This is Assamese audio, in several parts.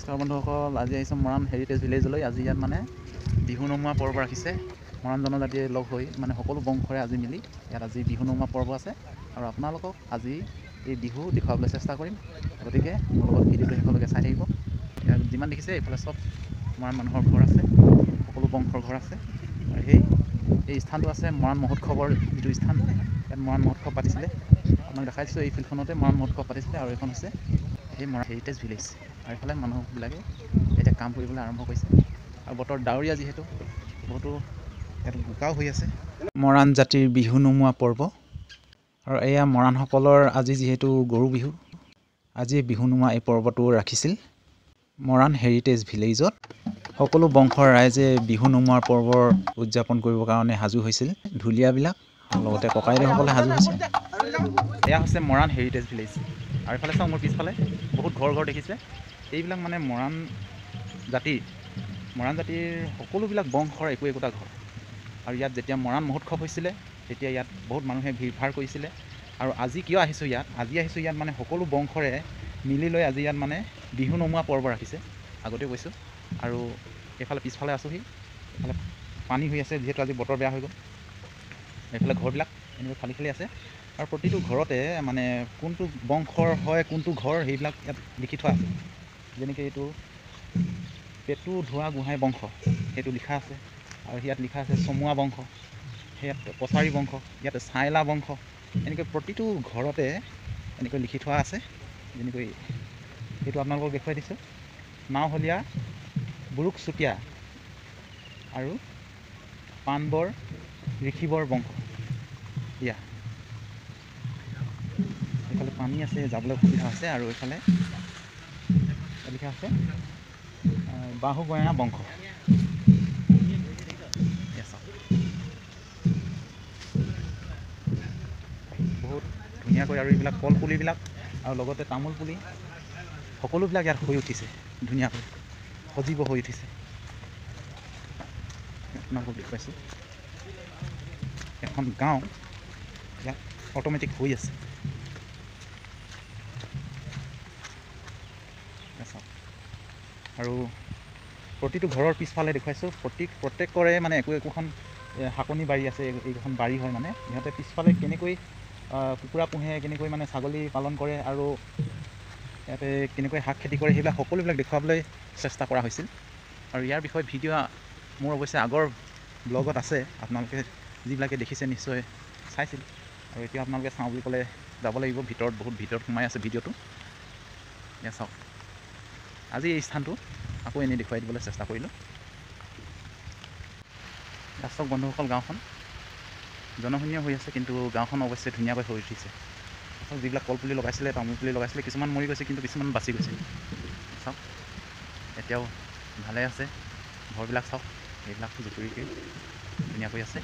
নমস্কাৰ বন্ধুসকল, আজি আহিছোঁ মৰাণ হেৰিটেজ ভিলেজলৈ। আজি ইয়াত মানে বিহু নমোৱা পৰ্ব ৰাখিছে। মৰাণ জনজাতিয়ে লগ হৈ মানে সকলো বংশৰে আজি মিলি ইয়াত আজি বিহু নমোৱা পৰ্ব আছে আৰু আপোনালোকক আজি এই বিহু দেখুৱাবলৈ চেষ্টা কৰিম। গতিকে মোৰ লগত ভিডিঅ'টো শেষলৈকে চাই থাকিব। ইয়াত যিমান দেখিছে এইফালে চব মৰাণ মানুহৰ ঘৰ আছে, সকলো বংশৰ ঘৰ আছে আৰু এই স্থানটো আছে মৰাণ মহোৎসৱৰ যিটো স্থান। ইয়াত মৰাণ মহোৎসৱ পাতিছিলে, আপোনাক দেখাই দিছোঁ। এই ফিল্ডখনতে মৰাণ মহোৎসৱ পাতিছিলে আৰু এইখন হৈছে এই মৰাণ হেৰিটেজ ভিলেজ। আৰু এইফালে মানুহবিলাকে এতিয়া কাম কৰিবলৈ আৰম্ভ কৰিছে আৰু বতৰ ডাৱৰীয়া যিহেতু বহুতো ইয়াত বোকাও হৈ আছে। মৰাণ জাতিৰ বিহু নমোৱা পৰ্ব আৰু এয়া মৰাণসকলৰ আজি যিহেতু গৰু বিহু, আজি বিহু নমোৱা এই পৰ্বটো ৰাখিছিল মৰাণ হেৰিটেজ ভিলেজত। সকলো বংশৰ ৰাইজে বিহু নমোৱাৰ পৰ্বৰ উদযাপন কৰিবৰ কাৰণে সাজু হৈছিল। ঢুলীয়াবিলাক লগতে ককাইদেউসকলে সাজু হৈছে। এয়া হৈছে মৰাণ হেৰিটেজ ভিলেজ আৰু এইফালে চাওঁ মোৰ পিছফালে বহুত ঘৰ দেখিছে। এইবিলাক মানে মৰাণ জাতিৰ সকলোবিলাক বংশৰ একোটা ঘৰ। আৰু ইয়াত যেতিয়া মৰাণ মহোৎসৱ হৈছিলে তেতিয়া ইয়াত বহুত মানুহে ভিৰ ভাৰ কৰিছিলে। আৰু আজি কিয় আহিছোঁ ইয়াত, আজি আহিছোঁ ইয়াত মানে সকলো বংশৰে মিলি লৈ আজি ইয়াত মানে বিহু নমোৱা পৰ্ব ৰাখিছে, আগতেও কৈছোঁ। আৰু এইফালে পিছফালে আছোঁহি, এইফালে পানী হৈ আছে যিহেতু আজি বতৰ বেয়া হৈ গ'ল। এইফালে ঘৰবিলাক এনেকৈ খালী খালী আছে আৰু প্ৰতিটো ঘৰতে মানে কোনটো বংশৰ হয় কোনটো ঘৰ সেইবিলাক ইয়াত লিখি থোৱা আছে। যেনেকৈ এইটো পেটু ধোৱা গোহাঁই বংশ সেইটো লিখা আছে আৰু ইয়াত লিখা আছে চমুৱা বংশ, ইয়াত কছাৰী বংশ, ইয়াত চাইলা বংশ। এনেকৈ প্ৰতিটো ঘৰতে এনেকৈ লিখি থোৱা আছে। যেনেকৈ এইটো আপোনালোকক দেখুৱাই দিছোঁ, নাওহলীয়া বুৰুক চুতীয়া আৰু পাণবৰ ঋষিবৰ বংশ। এয়া এইফালে পানী আছে, যাবলৈ অসুবিধা আছে। আৰু এইফালে লিখা আছে বাহু গঞা বংশ। বহুত ধুনীয়াকৈ আৰু এইবিলাক কলপুলিবিলাক আৰু লগতে তামোল পুলি সকলোবিলাক ইয়াত হৈ উঠিছে, ধুনীয়াকৈ সজীৱ হৈ উঠিছে। আপোনালোকক দেখুৱাইছোঁ এখন গাঁও ইয়াত অট'মেটিক হৈ আছে। আৰু প্ৰতিটো ঘৰৰ পিছফালে দেখুৱাইছোঁ, প্ৰত্যেকৰে মানে একোখন শাকনি বাৰী আছে। এইখন বাৰী হয় মানে ইহঁতে পিছফালে কেনেকৈ কুকুৰা পোহে, কেনেকৈ মানে ছাগলী পালন কৰে আৰু ইয়াতে কেনেকৈ শাক খেতি কৰে সেইবিলাক সকলোবিলাক দেখুৱাবলৈ চেষ্টা কৰা হৈছিল। আৰু ইয়াৰ বিষয়ে ভিডিঅ' মোৰ অৱশ্যে আগৰ ব্লগত আছে, আপোনালোকে যিবিলাকে দেখিছে নিশ্চয় চাইছিল। আৰু এতিয়া আপোনালোকে চাওঁ বুলি ক'লে যাব লাগিব, বহুত ভিতৰত সোমাই আছে ভিডিঅ'টো। এয়া চাওক, আজি এই স্থানটো আকৌ এনেই দেখুৱাই দিবলৈ চেষ্টা কৰিলোঁ। চাওক বন্ধুসকল, গাঁওখন জনশূন্য হৈ আছে কিন্তু গাঁওখন অৱশ্যে ধুনীয়াকৈ হৈ উঠিছে। চাওক, যিবিলাক কলপুলি লগাইছিলে, তামোল পুলি লগাইছিলে, কিছুমান মৰি গৈছে কিন্তু কিছুমান বাচি গৈছে। চাওক এতিয়াও ভালে আছে ঘৰবিলাক। চাওক এইবিলাক জুপুৰিকৈ ধুনীয়াকৈ আছে।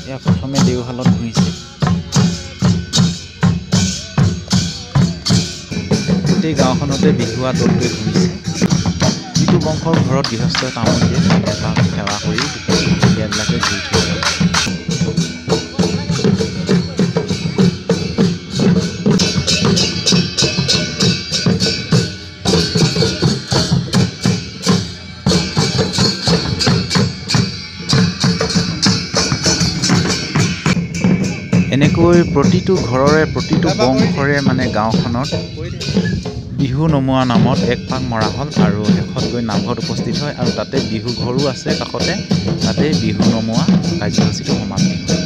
এয়া প্ৰথমে দেওশালত ঘূৰিছে। গোটেই গাঁওখনতে বিহুৱা দলটোৱে ঘূৰিছে। যিটো বংশৰ ঘৰত গৃহস্থই তামোল দিয়ে তাক সেৱা কৰি বিয়াবিলাকে ঘূৰি ফুৰিছে। এনেকৈ প্ৰতিটো ঘৰৰে প্ৰতিটো বংশৰে মানে গাঁওখনত বিহু নমোৱা নামত এক পাক মৰা হ'ল আৰু শেষত গৈ নামঘৰত উপস্থিত হয় আৰু তাতে বিহু ঘৰো আছে কাষতে, তাতে বিহু নমোৱা কাৰ্যসূচীটো সমাপ্তি হয়।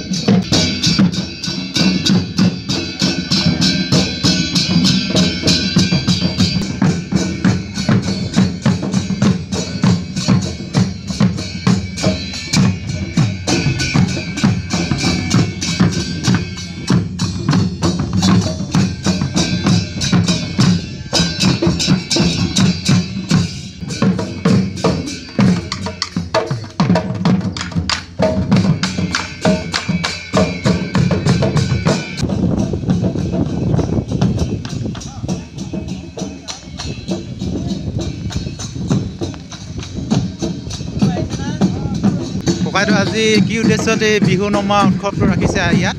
ককাইদেউ আজি কি উদ্দেশ্যত এই বিহু নমোৱা উৎসৱটো ৰাখিছে ইয়াত?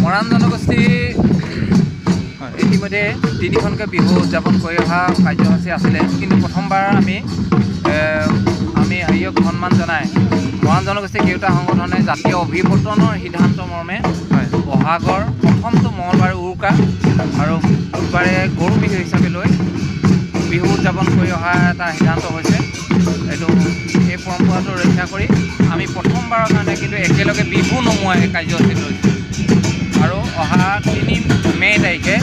মৰাণ জনগোষ্ঠী ইতিমধ্যে 3খনকৈ বিহু উদযাপন কৰি অহা কাৰ্যসূচী আছিলে, কিন্তু প্ৰথমবাৰ আমি হেৰিয়ক সন্মান জনাই মৰাণ জনগোষ্ঠী কেওটা সংগঠনে জাতীয় অভিৱৰ্তনৰ সিদ্ধান্ত মৰ্মে বহাগৰ প্ৰথমটো মঙলবাৰে উৰুকা আৰু বুধবাৰে গৰু বিহু হিচাপে লৈ বিহু উদযাপন কৰি অহা এটা সিদ্ধান্ত হৈছে। এইটো এই পৰম্পৰাটো ৰক্ষা কৰি আমি প্ৰথমবাৰৰ কাৰণে কিন্তু একেলগে বিহু নমোৱা কাৰ্যসূচী লৈছোঁ আৰু অহা 3 মে' তাৰিখে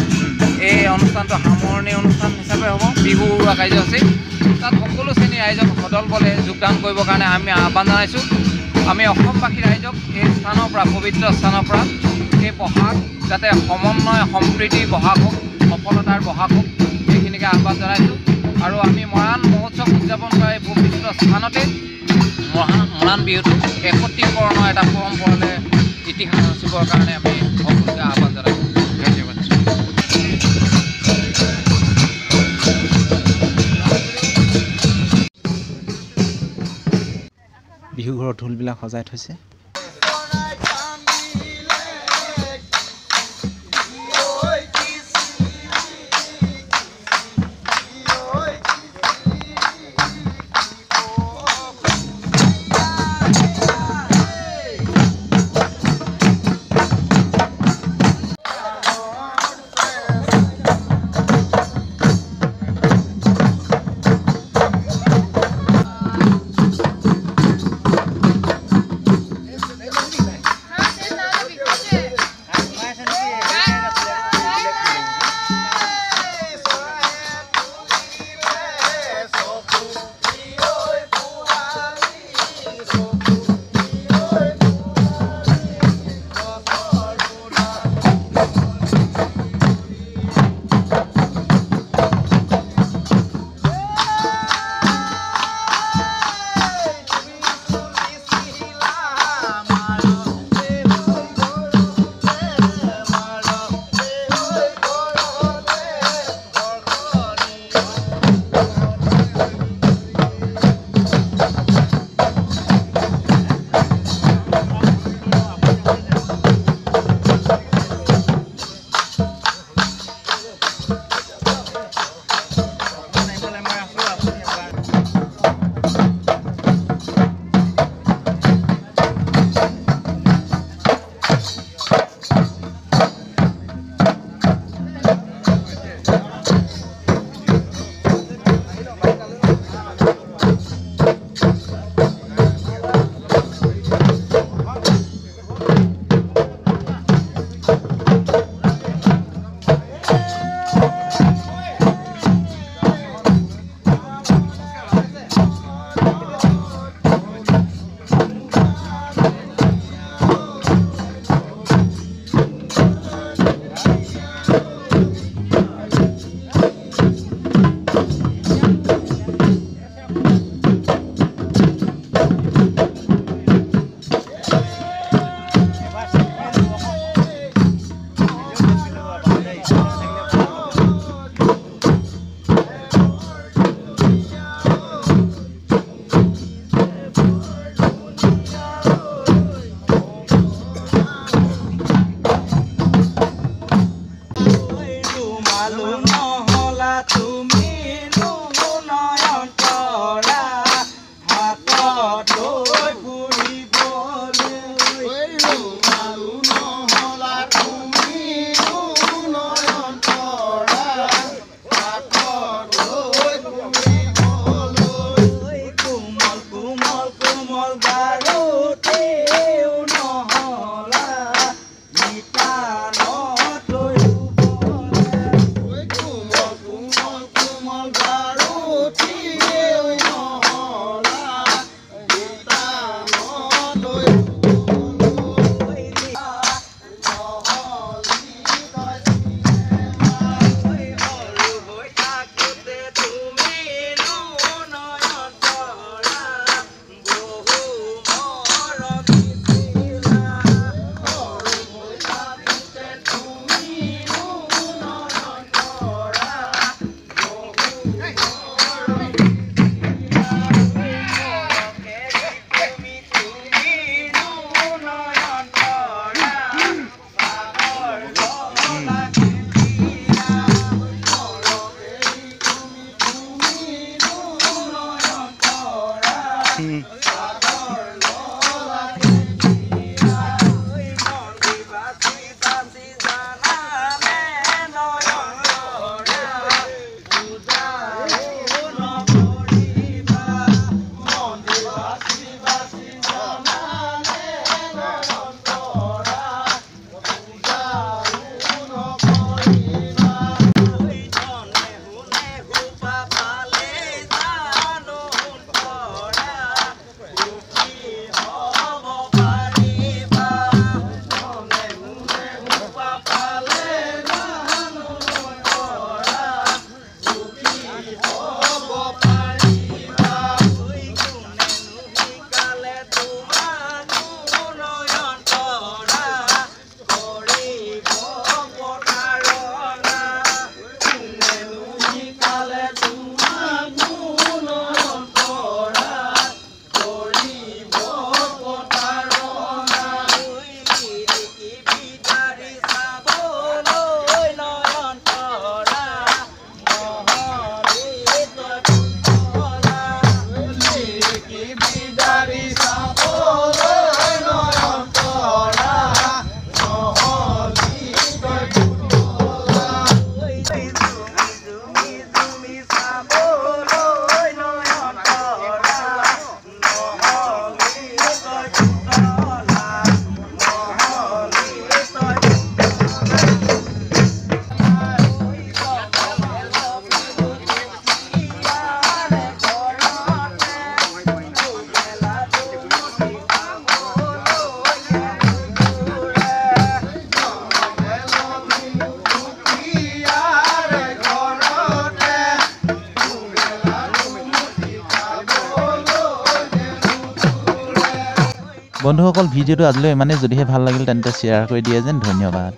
এই অনুষ্ঠানটো সামৰণি অনুষ্ঠান হিচাপে হ'ব, বিহু উৰুৱা কাৰ্যসূচী। তাত সকলো শ্ৰেণীৰ ৰাইজক সদল বলে যোগদান কৰিবৰ কাৰণে আমি আহ্বান জনাইছোঁ। আমি অসমবাসী ৰাইজক এই স্থানৰ পৰা, পবিত্ৰ স্থানৰ পৰা এই বহাগ যাতে সমন্বয় সম্প্ৰীতিৰ বহাগ হওক, সফলতাৰ বহাগ হওক, এইখিনিকে আহ্বান জনাইছোঁ। আৰু আমি মৰাণ মহোৎসৱ উদযাপন কৰা এই পবিত্ৰ স্থানতে মৰাণ বিহুটো একত্ৰীকৰণৰ এটা পৰম্পৰালৈ ইতিহাস ৰচিবৰ কাৰণে আমি সকলোকে আহ্বান জনাইছোঁ। ধন্যবাদ। বিহু ঘৰত ঢোলবিলাক সজাই থৈছে। বন্ধুসকল ভিডিঅ'টো আজিলৈ ইমানেই যদিহে ভাল লাগিল তেন্তে শ্বেয়াৰ কৰি দিয়ে যেন ধন্যবাদ।